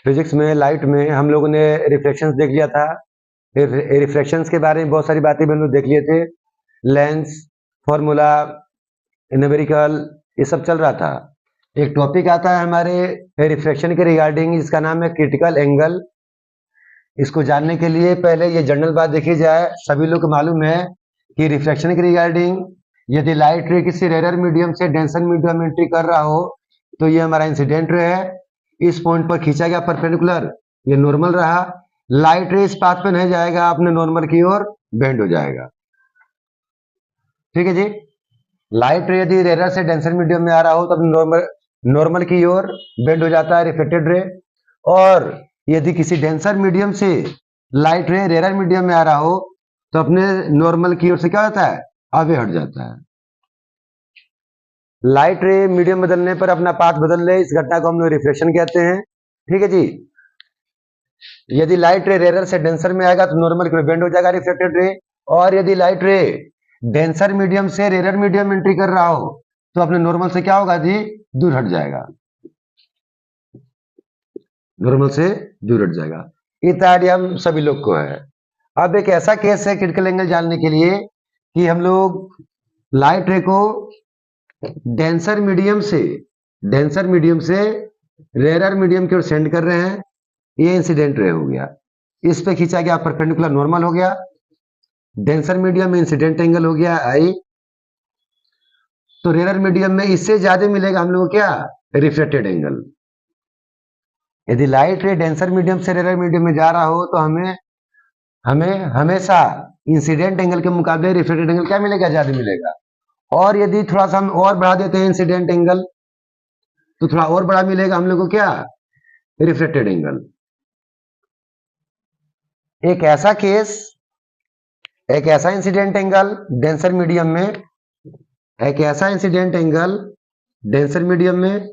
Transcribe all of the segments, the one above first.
Physics में light में हम लोगों ने रिफ्लेक्शंस देख लिया था। रिफ्लेक्शंस के बारे में बहुत सारी बातें हम लोग देख लिए थे। लेंस, फॉर्मूला, न्यूमेरिकल, ये सब चल रहा था। एक टॉपिक आता है हमारे रिफ्लेक्शन के रिगार्डिंग, इसका नाम है क्रिटिकल एंगल। इसको जानने के लिए पहले ये जनरल बात देखी जाए। सभी लोग को मालूम है कि रिफ्लेक्शन के रिगार्डिंग यदि लाइट रे किसी रेयर मीडियम से डेंसर मीडियम में एंट्री कर रहा हो तो ये हमारा इंसिडेंट रे है। इस पॉइंट पर खींचा गया परपेंडिकुलर, ये नॉर्मल रहा। लाइट रे इस पाथ पे नहीं जाएगा, अपने नॉर्मल की ओर बेंड हो जाएगा। ठीक है जी। लाइट रे यदि रेयर से डेंसर मीडियम में आ रहा हो तो अपने नॉर्मल की ओर बेंड हो जाता है रिफ्लेक्टेड रे। और यदि किसी डेंसर मीडियम से लाइट रे रेयर मीडियम में आ रहा हो तो अपने नॉर्मल की ओर से क्या होता है, आगे हट जाता है। लाइट रे मीडियम बदलने पर अपना पाथ बदल ले, इस घटना को हम लोग रिफ्लेक्शन कहते हैं। ठीक है जी। यदि लाइट रे रेयर से डेंसर में आएगा तो नॉर्मल की ओर बेंड हो जाएगा रिफ्लेक्टेड रे। और यदि लाइट रे डेंसर मीडियम से रेयर मीडियम में एंट्री कर रहा हो तो अपने नॉर्मल से क्या होगा जी, दूर हट जाएगा। नॉर्मल से दूर हट जाएगा। इतना आइडिया हम सभी लोग को है। अब एक ऐसा केस है क्रिटिकल एंगल जानने के लिए कि हम लोग लाइट रे को डेंसर मीडियम से रेयर मीडियम की ओर सेंड कर रहे हैं। ये इंसिडेंट रे हो गया। इस पे खींचा गया परपेंडिकुलर नॉर्मल हो गया। डेंसर मीडियम में इंसिडेंट एंगल हो गया आई। तो रेयर मीडियम में इससे ज्यादा मिलेगा हम लोग को क्या, रिफ्लेक्टेड एंगल। यदि लाइट रे डेंसर मीडियम से रेयर मीडियम में जा रहा हो तो हमें हमेशा इंसिडेंट एंगल के मुकाबले रिफ्लेक्टेड एंगल क्या मिलेगा, ज्यादा मिलेगा। और यदि थोड़ा सा हम और बढ़ा देते हैं इंसिडेंट एंगल तो थोड़ा और बड़ा मिलेगा हम लोग को क्या, रिफ्लेक्टेड एंगल। एक ऐसा इंसिडेंट एंगल डेंसर मीडियम में, एक ऐसा इंसिडेंट एंगल डेंसर मीडियम में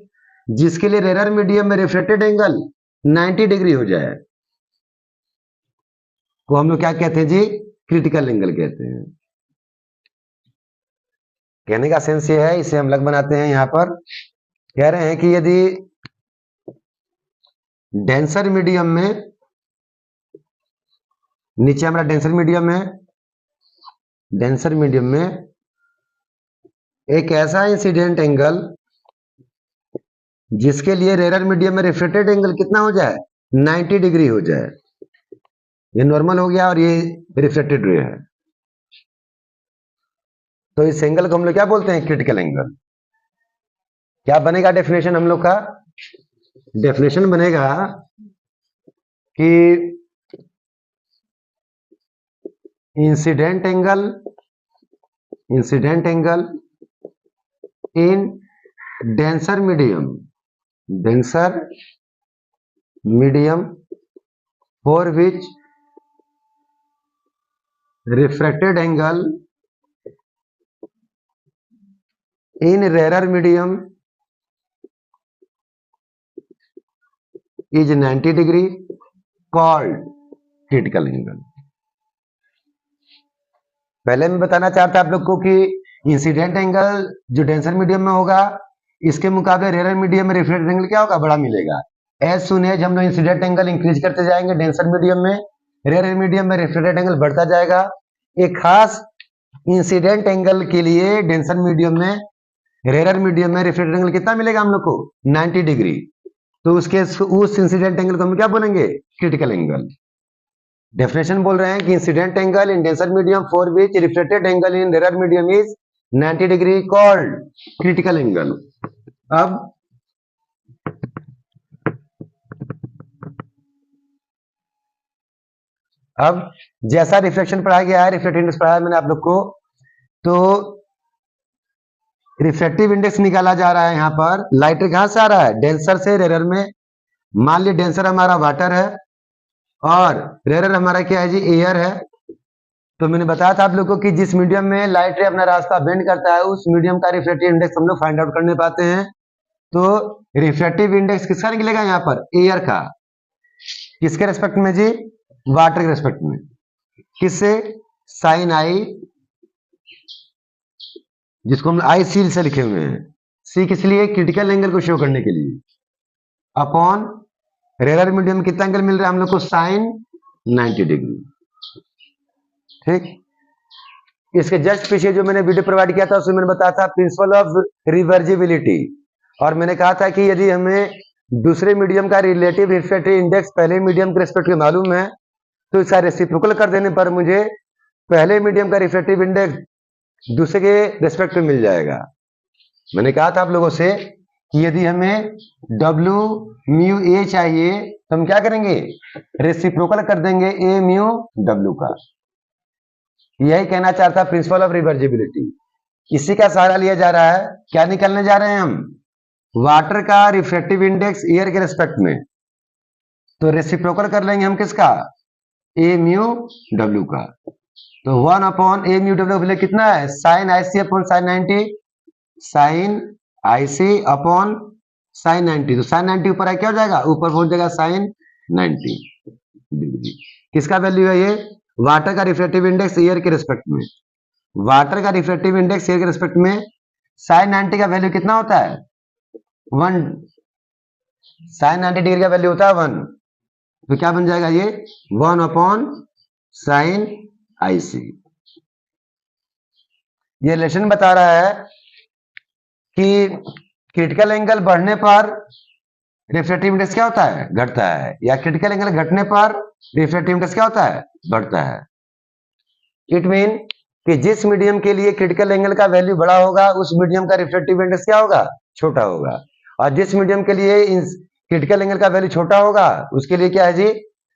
जिसके लिए रेयर मीडियम में रिफ्लेक्टेड एंगल 90 डिग्री हो जाए को हम लोग क्या कहते हैं जी, क्रिटिकल एंगल कहते हैं। कहने का सेंस ये है, इसे हम लग बनाते हैं। यहां पर कह रहे हैं कि यदि डेंसर मीडियम में, नीचे हमारा डेंसर मीडियम है, डेंसर मीडियम में एक ऐसा इंसिडेंट एंगल जिसके लिए रेयर मीडियम में रिफ्लेक्टेड एंगल कितना हो जाए, 90 डिग्री हो जाए। ये नॉर्मल हो गया और ये रिफ्लेक्टेड रे है। तो इस एंगल को हम लोग क्या बोलते हैं, क्रिटिकल एंगल। क्या बनेगा डेफिनेशन हम लोग का, डेफिनेशन बनेगा कि incident angle in denser medium for which refracted angle in rare medium is 90 degree called critical angle. पहले मैं बताना चाहता आप लोग को कि इंसिडेंट एंगल जो डेंसर मीडियम में होगा इसके मुकाबले रेयर मीडियम में रिफ्लेक्टेड एंगल क्या होगा, बड़ा मिलेगा। एज सुन एज हम लोग इंसिडेंट एंगल इंक्रीज करते जाएंगे डेंसर मीडियम में, रेयर मीडियम में रिफ्लेक्टेड एंगल बढ़ता जाएगा। एक खास इंसिडेंट एंगल के लिए डेंसर मीडियम में, रेयर मीडियम में रिफ्लेक्टेड एंगल कितना मिलेगा हम लोग को, 90 डिग्री। तो उस इंसिडेंट एंगल को हम क्या बोलेंगे, क्रिटिकल एंगल। डेफिनेशन बोल रहे हैं कि incident angle in denser medium for which reflected angle in rare medium is 90 degree called critical angle. अब जैसा रिफ्लेक्शन पढ़ाया गया है, रिफ्लेक्टिव इंडेक्स पढ़ाया मैंने आप लोग को, तो रिफ्लेक्टिव इंडेक्स निकाला जा रहा है। यहां पर लाइट कहां से आ रहा है, डेंसर से रेयर में। मान लीजिए डेंसर हमारा वाटर है और रेयर हमारा क्या है जी, एयर है। तो मैंने बताया था आप लोग को कि जिस मीडियम में लाइट रे अपना रास्ता बेंड करता है उस मीडियम का रिफ्लेक्टिव इंडेक्स हम लोग फाइंड आउट करने पाते हैं। तो रिफ्लेक्टिव इंडेक्स किसका निकलेगा यहाँ पर, एयर का। किसके रेस्पेक्ट में जी, वाटर के रेस्पेक्ट में। किससे, साइन आई, जिसको हम आई सी से लिखे हुए हैं। सी किस लिए, क्रिटिकल एंगल को शो करने के लिए, अपॉन रेलर मीडियम में कितना एंगल मिल रहा है हम लोग को? Sine 90 degree. ठीक, इसके जस्ट पीछे जो मैंने वीडियो प्रोवाइड किया था उसमें मैंने बताया था प्रिंसिपल ऑफ रिवर्जिबिलिटी, और मैंने कहा था कि यदि हमें दूसरे मीडियम का रिलेटिव रिफ्रैक्टिव इंडेक्स पहले मीडियम के रिस्पेक्ट में मालूम है तो इसका रेसिप्रोकल कर देने पर मुझे पहले मीडियम का रिफ्रैक्टिव इंडेक्स दूसरे के रिस्पेक्ट में मिल जाएगा। मैंने कहा था आप लोगों से कि यदि हमें W म्यू A चाहिए तो हम क्या करेंगे? रेसिप्रोकल कर देंगे A म्यू W का। यही कहना चाहता प्रिंसिपल ऑफ रिवर्जिबिलिटी। इसी का सहारा लिया जा रहा है। क्या निकालने जा रहे हैं हम? वाटर का रिफ्रैक्टिव इंडेक्स एयर के रिस्पेक्ट में, तो रेसिप्रोकल कर लेंगे हम किसका? A म्यू W का। तो 1 upon A mu W value कितना है? Sine IC upon sine 90, sine IC upon sine 90। तो साइन 90 ऊपर क्या हो जाएगा? ऊपर पहुंच जाएगा साइन 90 डिग्री। किसका वैल्यू है ये? वाटर का रिफ्रैक्टिव इंडेक्स एयर के रिस्पेक्ट में। वाटर का रिफ्रैक्टिव इंडेक्स एयर के रिस्पेक्ट में साइन 90 का वैल्यू कितना होता है? 1। साइन 90 डिग्री का वैल्यू होता है 1। तो क्या बन जाएगा ये? 1 अपॉन साइन IC। ये रिलेशन बता रहा है कि क्रिटिकल एंगल बढ़ने पर रिफ्रैक्टिव इंडेक्स क्या होता है? घटता है, या क्रिटिकल एंगल घटने पर रिफ्रैक्टिव इंडेक्स क्या होता है? बढ़ता है। इट मीन कि जिस मीडियम के लिए क्रिटिकल एंगल का वैल्यू बड़ा होगा उस मीडियम का रिफ्रैक्टिव इंडेक्स क्या होगा? छोटा होगा। और जिस मीडियम के लिए क्रिटिकल एंगल का वैल्यू छोटा होगा उसके लिए क्या है जी?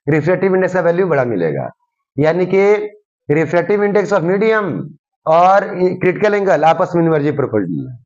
रिफ्रैक्टिव इंडेक्स का वैल्यू बड़ा मिलेगा। यानी कि रिफ्रैक्टिव इंडेक्स ऑफ मीडियम और क्रिटिकल एंगल आपस में इनवर्जिव प्रोपोर्शनल है।